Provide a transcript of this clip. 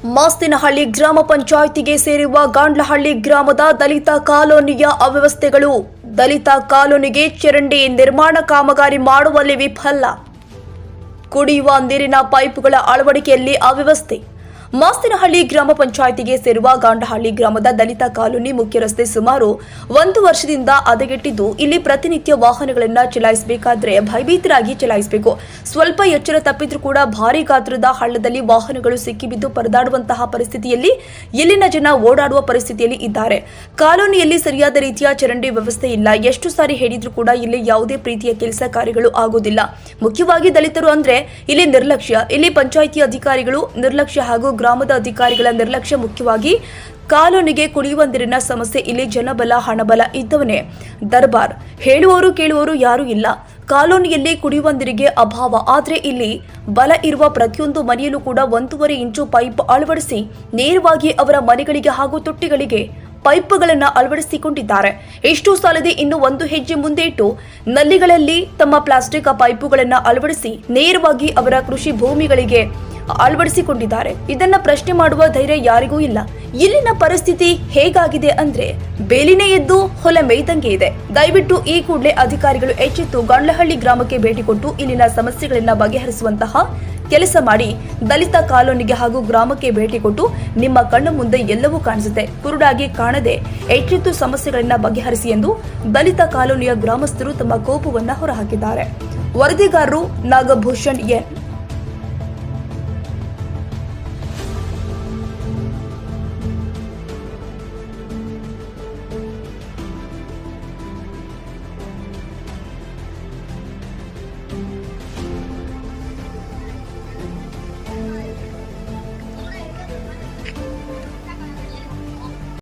ಮಾಸ್ತಿನಹಳ್ಳಿ ಗ್ರಾಮ ಪಂಚಾಯಿತಿಗೆ ಸೇರುವ ಗಾಂಡ್ಲಹಳ್ಳಿ ಗ್ರಾಮದ ದಲಿತ ಕಾಲೋನಿಯ ಅವ್ಯವಸ್ಥೆಗಳು. ದಲಿತ ಕಾಲೋನಿಗೆ ಚರಂಡಿ ನಿರ್ಮಾಣ ಕಾಮಗಾರಿ ಮಾಡುವಲ್ಲಿ ವಿಫಲ. ಕುಡಿಯುವ ನೀರಿನ ಪೈಪ್ಗಳ ಅಳವಡಿಕೆಯಲ್ಲಿ ಅವ್ಯವಸ್ಥೆ. ಮಾಸ್ತಿನಹಳ್ಳಿ ಗ್ರಾಮ ಪಂಚಾಯಿತಿಗೆ ಸೇರುವ ಗಾಂಡಹಳ್ಳಿ ಗ್ರಾಮದ ದಲಿತ ಕಾಲೋನಿ ಮುಖ್ಯ ರಸ್ತೆ ಸುಮಾರು 1 ವರ್ಷದಿಂದ ಹದಗೆಟ್ಟಿದ್ದು, ಇಲ್ಲಿ ಪ್ರತಿನಿತ್ಯ ವಾಹನಗಳನ್ನು ಚಲಾಯಿಸಬೇಕಾದ್ರೆ ಭಯಭೀತರಾಗಿ ಚಲಾಯಿಸಬೇಕು. ಸ್ವಲ್ಪ ಎಚ್ಚರ ತಪ್ಪಿದ್ರೂ ಕೂಡ ಭಾರಿ ಗಾತ್ರದ ಹಳ್ಳದಲ್ಲಿ ವಾಹನಗಳು ಸಿಕ್ಕಿಬಿದ್ದು ಪರದಾಡುವಂತಹ ಪರಿಸ್ಥಿತಿಯಲ್ಲಿ ಇಲ್ಲಿನ ಜನ ಓಡಾಡುವ ಪರಿಸ್ಥಿತಿಯಲ್ಲಿ ಇದ್ದಾರೆ. ಕಾಲೋನಿಯಲ್ಲಿ ಸರಿಯಾದ ರೀತಿಯ ಚರಂಡಿ ವ್ಯವಸ್ಥೆ ಇಲ್ಲ. ಎಷ್ಟು ಸಾರಿ ಹೇಳಿದ್ರೂ ಕೂಡ ಇಲ್ಲಿ ಯಾವುದೇ ಪ್ರೀತಿಯ ಕೆಲಸ ಕಾರ್ಯಗಳು ಆಗುವುದಿಲ್ಲ. ಮುಖ್ಯವಾಗಿ ದಲಿತರು ಅಂದ್ರೆ ಇಲ್ಲಿ ನಿರ್ಲಕ್ಷ್ಯ. ಇಲ್ಲಿ ಪಂಚಾಯಿತಿ ಅಧಿಕಾರಿಗಳು ನಿರ್ಲಕ್ಷ್ಯ ಹಾಗೂ ಗ್ರಾಮದ ಅಧಿಕಾರಿಗಳ ನಿರ್ಲಕ್ಷ್ಯ ಮುಖ್ಯವಾಗಿ. ಕಾಲೋನಿಗೆ ಕುಡಿಯುವ ನೀರಿನ ಸಮಸ್ಯೆ. ಇಲ್ಲಿ ಜನಬಲ ಹಣಬಲ ಇದ್ದವನೇ ದರ್ಬಾರ್. ಹೇಳುವವರು ಕೇಳುವವರು ಯಾರೂ ಇಲ್ಲ. ಕಾಲೋನಿಯಲ್ಲಿ ಕುಡಿಯುವ ನೀರಿಗೆ ಅಭಾವ. ಆದರೆ ಇಲ್ಲಿ ಬಲ ಇರುವ ಪ್ರತಿಯೊಂದು ಮನೆಯಲ್ಲೂ ಕೂಡ 1.5 ಇಂಚು ಪೈಪ್ ಅಳವಡಿಸಿ ನೇರವಾಗಿ ಅವರ ಮನೆಗಳಿಗೆ ಹಾಗೂ ತೊಟ್ಟಿಗಳಿಗೆ ಪೈಪ್ಗಳನ್ನು ಅಳವಡಿಸಿಕೊಂಡಿದ್ದಾರೆ. ಇಷ್ಟು ಸಾಲದೆ ಇನ್ನು ಒಂದು ಹೆಜ್ಜೆ ಮುಂದೆ ಇಟ್ಟು ನಲ್ಲಿಗಳಲ್ಲಿ ತಮ್ಮ ಪ್ಲಾಸ್ಟಿಕ್ ಪೈಪುಗಳನ್ನು ಅಳವಡಿಸಿ ನೇರವಾಗಿ ಅವರ ಕೃಷಿ ಭೂಮಿಗಳಿಗೆ ಅಳವಡಿಸಿಕೊಂಡಿದ್ದಾರೆ. ಇದನ್ನ ಪ್ರಶ್ನೆ ಮಾಡುವ ಧೈರ್ಯ ಯಾರಿಗೂ ಇಲ್ಲ. ಇಲ್ಲಿನ ಪರಿಸ್ಥಿತಿ ಹೇಗಾಗಿದೆ ಅಂದ್ರೆ ಬೇಲಿನೇ ಎದ್ದು ಹೊಲ ಮೇಯ್ದಂಗೆ ಇದೆ. ದಯವಿಟ್ಟು ಈ ಕೂಡಲೇ ಅಧಿಕಾರಿಗಳು ಎಚ್ಚೆತ್ತು ಗಾಂಡ್ಲಹಳ್ಳಿ ಗ್ರಾಮಕ್ಕೆ ಭೇಟಿ ಕೊಟ್ಟು ಇಲ್ಲಿನ ಸಮಸ್ಯೆಗಳನ್ನ ಬಗೆಹರಿಸುವಂತಹ ಕೆಲಸ ಮಾಡಿ. ದಲಿತ ಕಾಲೋನಿಗೆ ಹಾಗೂ ಗ್ರಾಮಕ್ಕೆ ಭೇಟಿ ಕೊಟ್ಟು ನಿಮ್ಮ ಕಣ್ಣು ಮುಂದೆ ಎಲ್ಲವೂ ಕಾಣಿಸುತ್ತೆ. ಕುರುಡಾಗಿ ಕಾಣದೆ ಎಚ್ಚೆತ್ತು ಸಮಸ್ಯೆಗಳನ್ನ ಬಗೆಹರಿಸಿ ಎಂದು ದಲಿತ ಕಾಲೋನಿಯ ಗ್ರಾಮಸ್ಥರು ತಮ್ಮ ಕೋಪವನ್ನ ಹೊರಹಾಕಿದ್ದಾರೆ. ವರದಿಗಾರರು ನಾಗಭೂಷಣ್ ಎನ್.